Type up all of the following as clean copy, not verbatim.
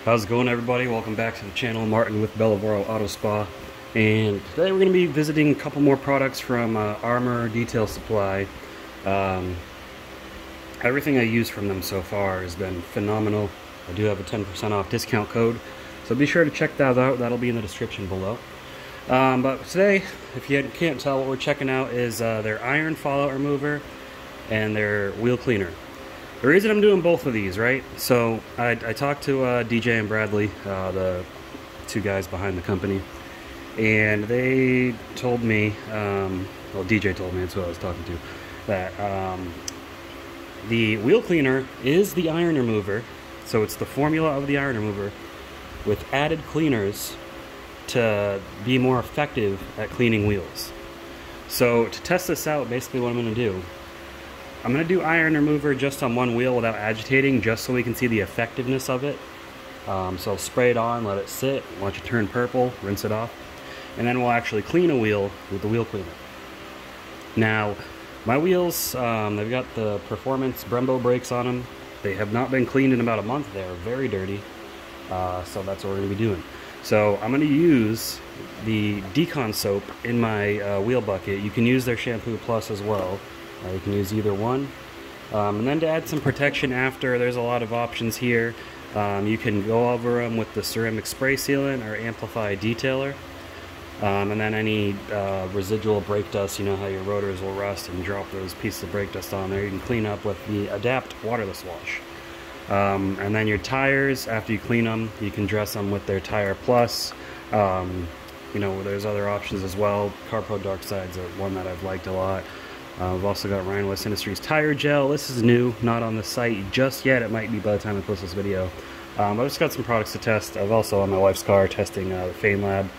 How's it going, everybody? Welcome back to the channel. Martin with Bellavoro Auto Spa, and today we're going to be visiting a couple more products from Armour Detail Supply. Everything I used from them so far has been phenomenal. I do have a 10% off discount code, so be sure to check that out. That'll be in the description below. But today, if you can't tell, what we're checking out is their iron fallout remover and their wheel cleaner. The reason I'm doing both of these, right? So I talked to DJ and Bradley, the two guys behind the company, and they told me, well, DJ told me, that's who I was talking to, that the wheel cleaner is the iron remover. So it's the formula of the iron remover with added cleaners to be more effective at cleaning wheels. So to test this out, basically what I'm going to do, I'm going to do iron remover just on one wheel without agitating, just so we can see the effectiveness of it. So I'll spray it on, let it sit, watch it turn purple, rinse it off, and then we'll actually clean a wheel with the wheel cleaner. Now, my wheels, they've got the Performance Brembo brakes on them. They have not been cleaned in about a month. They're very dirty, so that's what we're going to be doing. So I'm going to use the DECON soap in my wheel bucket. You can use their Shampoo Plus as well. You can use either one. And then to add some protection after, there's a lot of options here. You can go over them with the ceramic spray sealant or amplify detailer. And then any residual brake dust, you know how your rotors will rust and drop those pieces of brake dust on there, you can clean up with the Adapt waterless wash. And then your tires, after you clean them, you can dress them with their Tire Plus. You know, there's other options as well. CarPro Dark Side's one that I've liked a lot. We've also got Ryan West Industries tire gel. This is new, not on the site just yet. It might be by the time I post this video. I've just got some products to test. I've also on my wife's car testing the Fame Lab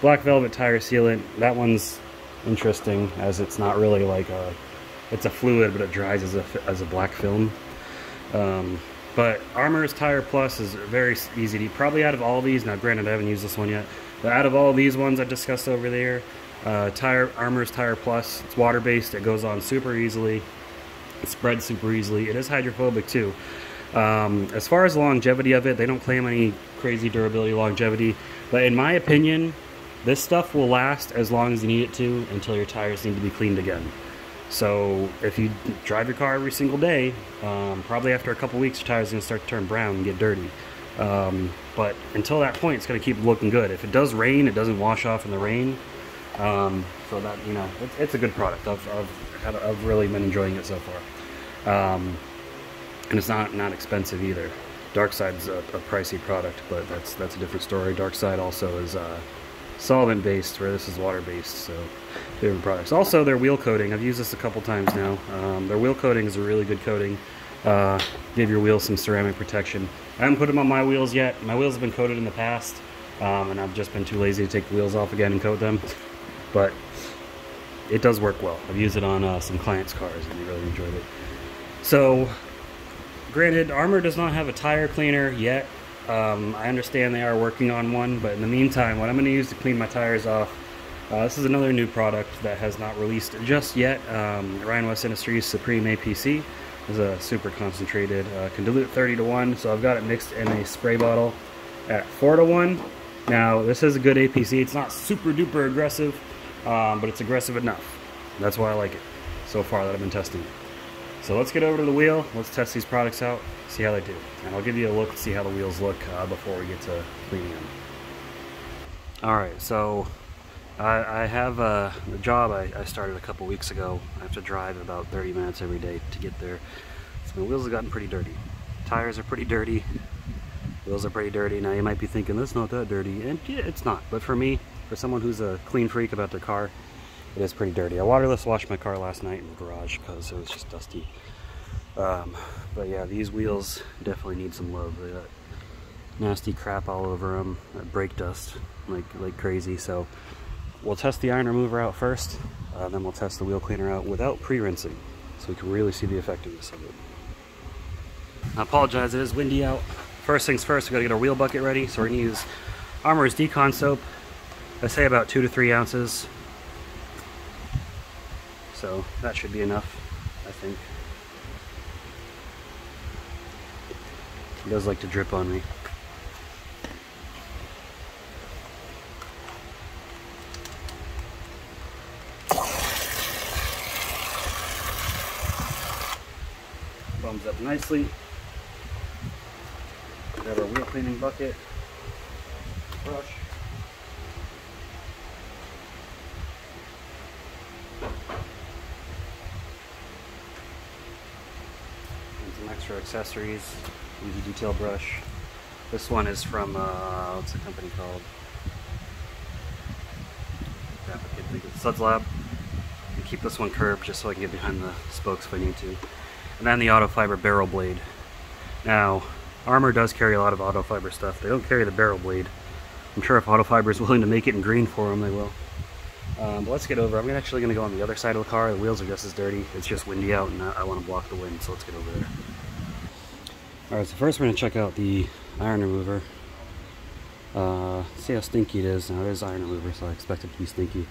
Black Velvet tire sealant. That one's interesting, as it's not really like it's a fluid, but it dries as a black film. But Armour's Tire Plus is very easy to, probably out of all these, now granted I haven't used this one yet, but out of all these ones I discussed over there, Armour's Tire Plus, it's water-based, it goes on super easily, it spreads super easily, it is hydrophobic too. As far as longevity of it, they don't claim any crazy durability longevity, but in my opinion, this stuff will last as long as you need it to until your tires need to be cleaned again. So if you drive your car every single day, probably after a couple weeks your tires are going to start to turn brown and get dirty. But until that point, it's going to keep looking good. If it does rain, it doesn't wash off in the rain. So that, you know, it's a good product. I've really been enjoying it so far. And it's not expensive either. Dark Side's a pricey product, but that's a different story. Dark Side also is solvent based, where this is water based, so different products. Also, their wheel coating, I've used this a couple times now. Their wheel coating is a really good coating. Give your wheels some ceramic protection. I haven't put them on my wheels yet. My wheels have been coated in the past, and I've just been too lazy to take the wheels off again and coat them. But it does work well. I've used it on some clients' cars and they really enjoyed it. So, granted, Armour does not have a tire cleaner yet. I understand they are working on one, but in the meantime, what I'm going to use to clean my tires off, this is another new product that has not released just yet. Ryan West Industries Supreme APC is a super concentrated, can dilute 30 to 1, so I've got it mixed in a spray bottle at 4 to 1. Now, this is a good APC. It's not super duper aggressive, but it's aggressive enough. That's why I like it so far that I've been testing it. So let's get over to the wheel, let's test these products out, see how they do. And I'll give you a look to see how the wheels look before we get to cleaning them. Alright, so I have the job I started a couple weeks ago. I have to drive about 30 minutes every day to get there. So my wheels have gotten pretty dirty. Tires are pretty dirty. Wheels are pretty dirty. Now you might be thinking, that's not that dirty. And yeah, it's not. But for me, for someone who's a clean freak about their car, it is pretty dirty. I waterless washed my car last night in the garage because it was just dusty. But yeah, these wheels definitely need some love. They got nasty crap all over them, brake dust like crazy. So we'll test the iron remover out first, then we'll test the wheel cleaner out without pre-rinsing, so we can really see the effectiveness of it. I apologize, it is windy out. First things first, we gotta get our wheel bucket ready. So we're gonna use Armour's DECON soap. I say about 2 to 3 ounces. So that should be enough, I think. It does like to drip on me. up nicely. Grab our wheel cleaning bucket, brush. And some extra accessories. Use a detail brush. This one is from, what's the company called? Crap, I can't think of it. Suds Lab. And keep this one curved just so I can get behind the spokes if I need to. And then the auto fiber barrel blade. Now, Armour does carry a lot of auto fiber stuff. They don't carry the barrel blade. I'm sure if auto fiber is willing to make it in green for them, they will. But let's get over. I'm actually going to go on the other side of the car. The wheels are just as dirty. It's just windy out and I want to block the wind, so let's get over there. Alright, so first we're going to check out the iron remover. See how stinky it is. Now it is iron remover, so I expect it to be stinky.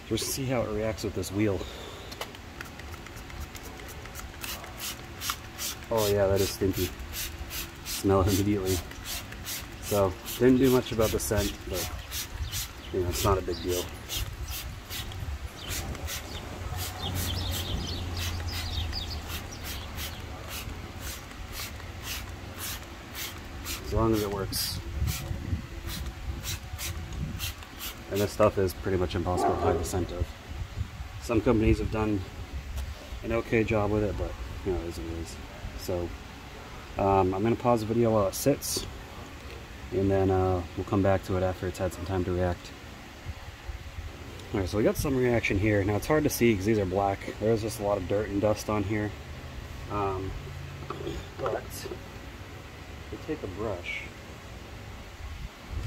Just see how it reacts with this wheel. Oh yeah, that is stinky. Smell it immediately. So, didn't do much about the scent, but you know, it's not a big deal. As long as it works. And this stuff is pretty much impossible to hide the scent of. Some companies have done an okay job with it, but you know, it is what it is. So, I'm going to pause the video while it sits, and then we'll come back to it after it's had some time to react. Alright, so we got some reaction here. Now it's hard to see because these are black. There's just a lot of dirt and dust on here. But we take a brush,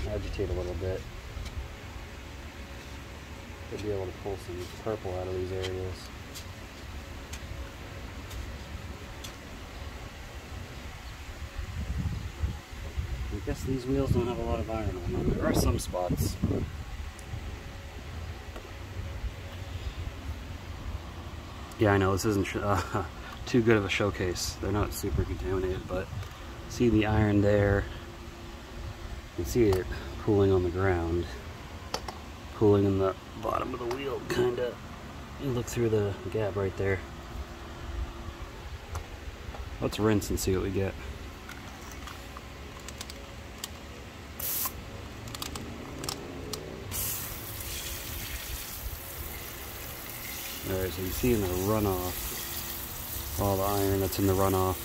agitate a little bit, should be able to pull some purple out of these areas. I guess these wheels don't have a lot of iron on them. There are some spots. Yeah, I know this isn't too good of a showcase. They're not super contaminated, but see the iron there. You can see it pooling on the ground, pooling in the bottom of the wheel, kind of. You look through the gap right there. Let's rinse and see what we get. Alright, so you see in the runoff, all the iron that's in the runoff.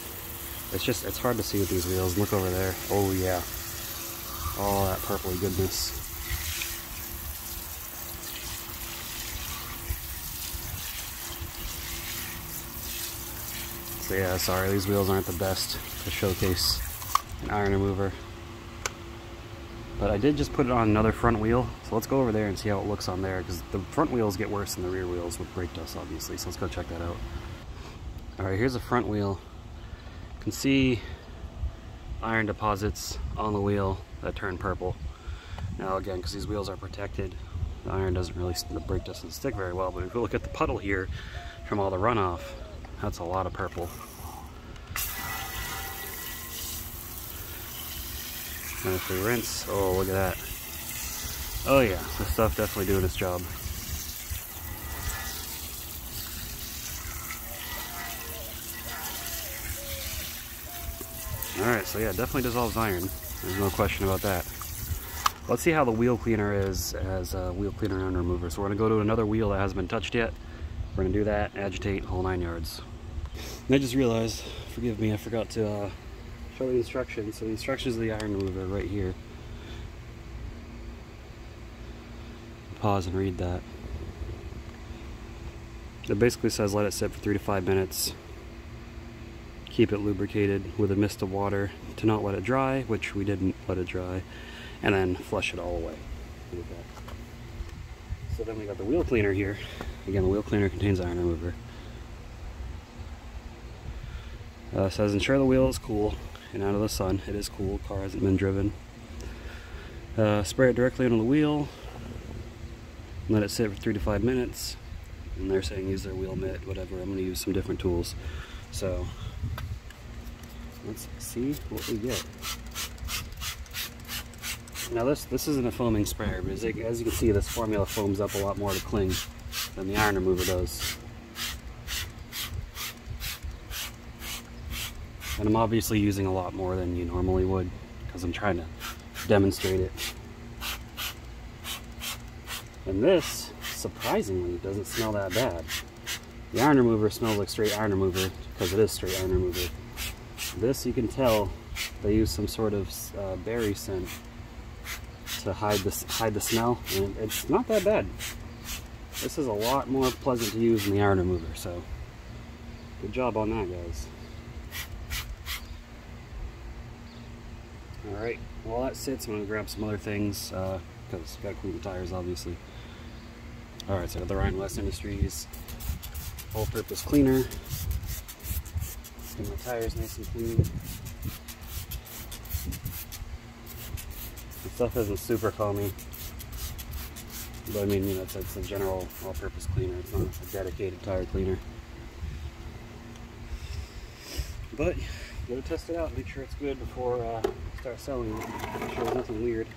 It's hard to see with these wheels. Look over there. Oh yeah. All that purpley goodness. So yeah, sorry, these wheels aren't the best to showcase an iron remover. But I did just put it on another front wheel, so let's go over there and see how it looks on there, because the front wheels get worse than the rear wheels with brake dust, obviously, so let's go check that out. Alright, here's the front wheel. You can see iron deposits on the wheel that turn purple. Now again, because these wheels are protected, the iron doesn't really, the brake doesn't stick very well, but if you look at the puddle here from all the runoff, that's a lot of purple. And if we rinse, oh look at that. Oh yeah, this stuff definitely doing its job. Alright, so yeah, definitely dissolves iron. There's no question about that. Let's see how the wheel cleaner is as a wheel cleaner and remover. So we're going to go to another wheel that hasn't been touched yet. We're going to do that, agitate, whole 9 yards. And I just realized, forgive me, I forgot to show the instructions. So the instructions of the iron remover right here. Pause and read that. It basically says let it sit for 3 to 5 minutes. Keep it lubricated with a mist of water to not let it dry, which we didn't let it dry, and then flush it all away. So then we got the wheel cleaner here. Again, the wheel cleaner contains iron remover. Says ensure the wheel is cool and out of the sun. It is cool, the car hasn't been driven. Spray it directly onto the wheel. Let it sit for 3 to 5 minutes. And they're saying use their wheel mitt, whatever. I'm going to use some different tools. So let's see what we get. Now this isn't a foaming sprayer, but as you can see, this formula foams up a lot more to cling than the iron remover does. And I'm obviously using a lot more than you normally would because I'm trying to demonstrate it. And this, surprisingly, doesn't smell that bad. The iron remover smells like straight iron remover because it is straight iron remover. This, you can tell they use some sort of berry scent to hide the smell, and it's not that bad. This is a lot more pleasant to use than the iron remover, so good job on that, guys. Alright, while that sits, I'm going to grab some other things, because I've got to clean the tires, obviously. Alright, so the Ryan West Industries all-purpose cleaner. Get my tires nice and clean. The stuff isn't super foamy, but I mean, you know, it's a general all-purpose cleaner. It's not a dedicated tire cleaner. But you gotta test it out, make sure it's good before you start selling it. Make sure there's nothing weird.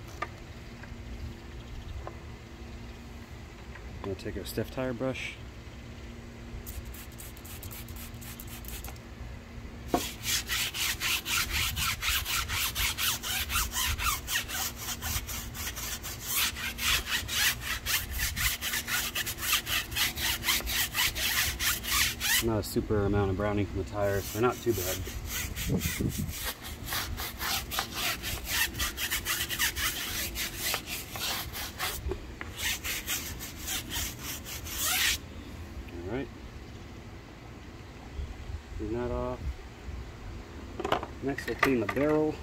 I'm gonna take our stiff tire brush. Not a super amount of browning from the tires, they're not too bad. Alright. Clean that off. Next we'll clean the barrel.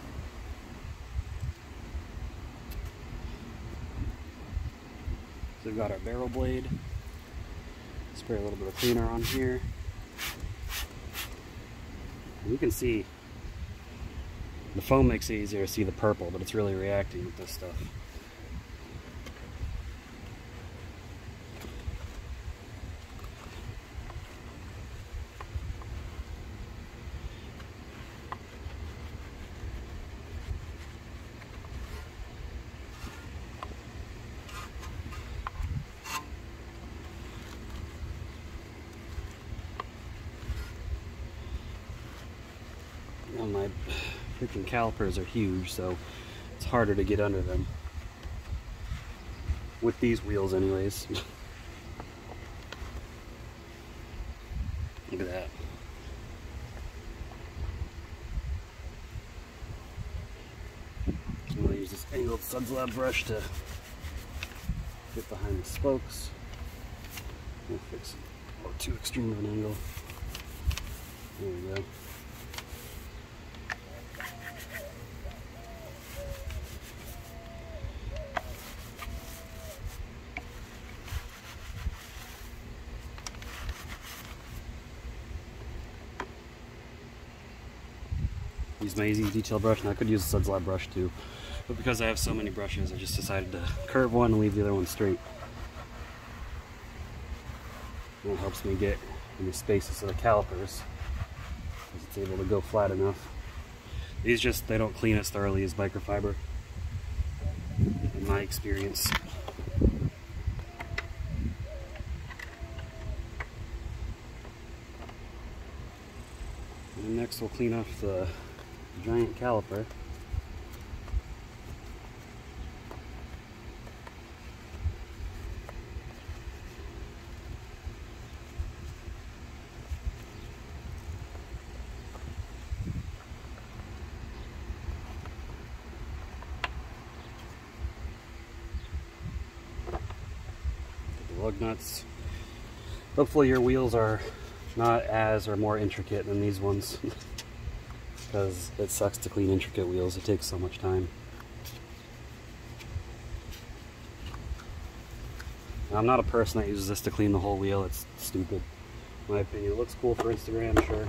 So we've got our barrel blade. Spray a little bit of cleaner on here. You can see the foam makes it easier to see the purple, but it's really reacting with this stuff. Well, my freaking calipers are huge, so it's harder to get under them. With these wheels anyways. Look at that. I'm going to use this angled Suds Lab brush to get behind the spokes. I'll fix it. Or too extreme of an angle. There we go. Use my easy detail brush, and I could use a Suds Lab brush too, but because I have so many brushes, I just decided to curve one and leave the other one straight. And it helps me get in the spaces of the calipers, because it's able to go flat enough. These just, they don't clean as thoroughly as microfiber, in my experience. And next we'll clean off the giant caliper. The lug nuts. Hopefully your wheels are not as or more intricate than these ones. Because it sucks to clean intricate wheels, it takes so much time. I'm not a person that uses this to clean the whole wheel, it's stupid. In my opinion, it looks cool for Instagram, sure.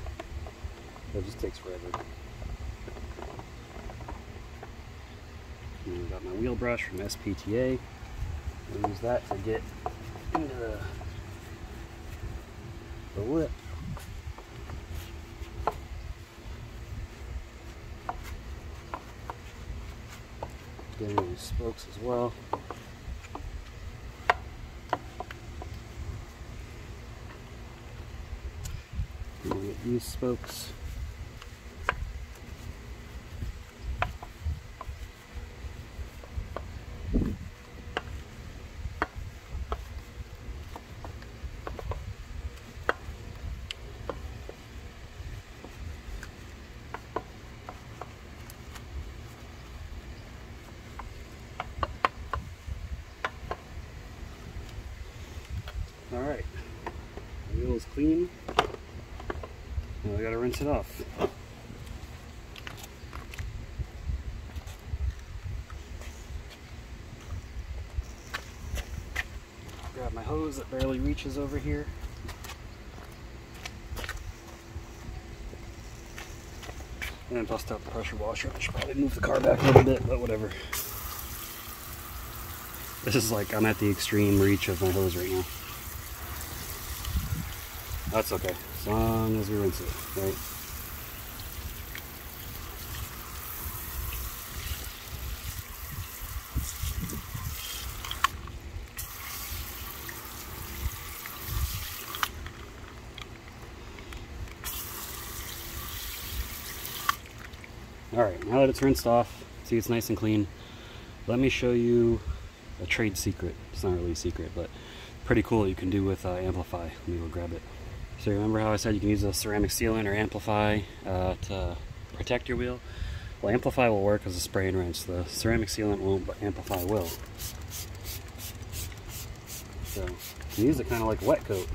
But it just takes forever. And I've got my wheel brush from SPTA. I'll use that to get into the lip. Getting these spokes as well. I'm gonna get these spokes. rinse it off. Grab my hose that barely reaches over here. And then bust out the pressure washer. I should probably move the car back a little bit, but whatever. This is like, I'm at the extreme reach of my hose right now. That's okay, as long as we rinse it, right? Alright, now that it's rinsed off, see it's nice and clean, let me show you a trade secret. It's not really a secret, but pretty cool you can do with Amplify. Let me go grab it. So remember how I said you can use a ceramic sealant or Amplify to protect your wheel? Well, Amplify will work as a spray and rinse. The ceramic sealant won't, but Amplify will. So you can use it kind of like a wet coat.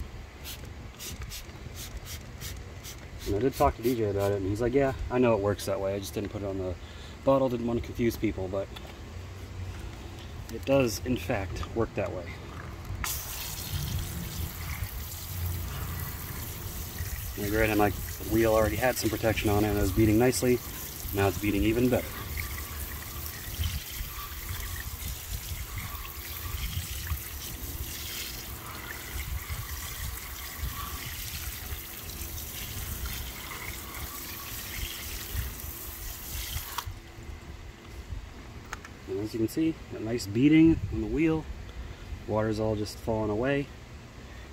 And I did talk to DJ about it, and he's like, yeah, I know it works that way. I just didn't put it on the bottle, didn't want to confuse people, but it does, in fact, work that way. And granted, my wheel already had some protection on it, and it was beating nicely. Now it's beating even better. And as you can see, a nice beating on the wheel. Water's all just falling away.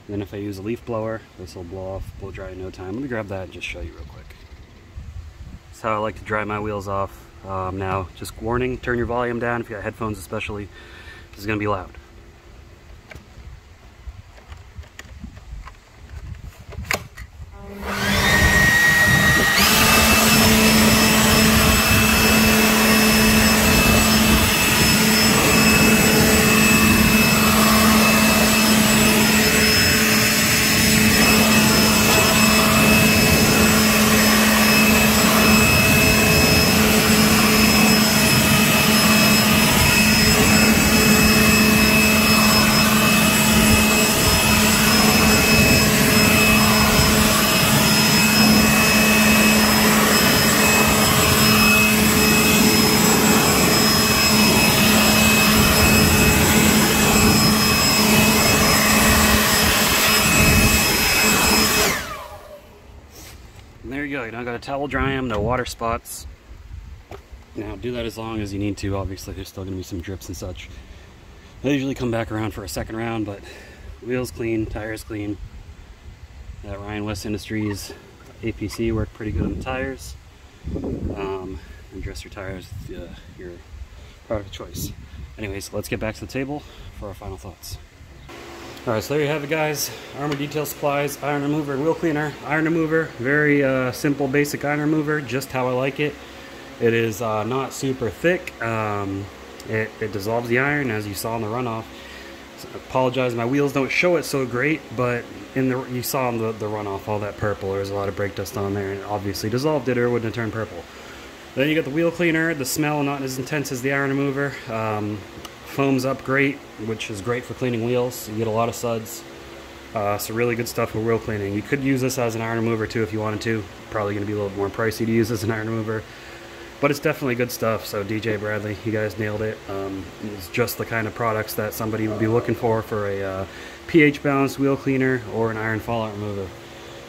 And then if I use a leaf blower, this will blow off, blow dry in no time. Let me grab that and just show you real quick. That's how I like to dry my wheels off. Now, just warning, turn your volume down if you got headphones especially. This is going to be loud. And there you go, you don't got a towel dry them, no water spots. Now do that as long as you need to. Obviously there's still going to be some drips and such. I usually come back around for a second round, but wheels clean, tires clean. That Ryan West Industries APC worked pretty good on the tires. And dress your tires with your product of choice. Anyways, let's get back to the table for our final thoughts. Alright, so there you have it, guys. Armour Detail Supplies, iron remover and wheel cleaner. Iron remover, very simple, basic iron remover, just how I like it. It is not super thick. It dissolves the iron, as you saw in the runoff. So I apologize, my wheels don't show it so great, but you saw in the runoff all that purple. There was a lot of brake dust on there, and it obviously dissolved it, or it wouldn't have turned purple. Then you got the wheel cleaner. The smell not as intense as the iron remover. Foams up great, which is great for cleaning wheels. You get a lot of suds. So really good stuff for wheel cleaning. You could use this as an iron remover too if you wanted to. Probably going to be a little more pricey to use as an iron remover. But it's definitely good stuff. So DJ Bradley, you guys nailed it. It's just the kind of products that somebody would be looking for a pH balanced wheel cleaner or an iron fallout remover.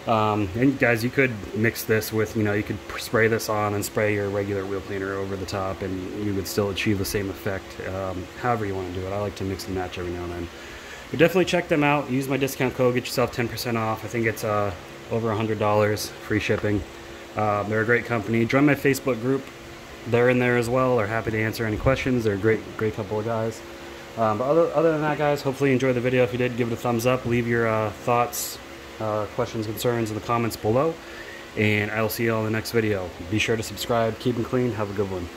And guys, you could mix this with, you could spray this on and spray your regular wheel cleaner over the top, and you would still achieve the same effect, however you want to do it. I like to mix and match every now and then. But definitely check them out. Use my discount code, get yourself 10% off. I think it's over $100, free shipping. They're a great company. Join my Facebook group. They're in there as well. They're happy to answer any questions. They're a great couple of guys. But other than that, guys, hopefully you enjoyed the video. If you did, give it a thumbs up. Leave your thoughts, questions, concerns in the comments below, and I'll see you all in the next video. Be sure to subscribe, keep them clean, have a good one.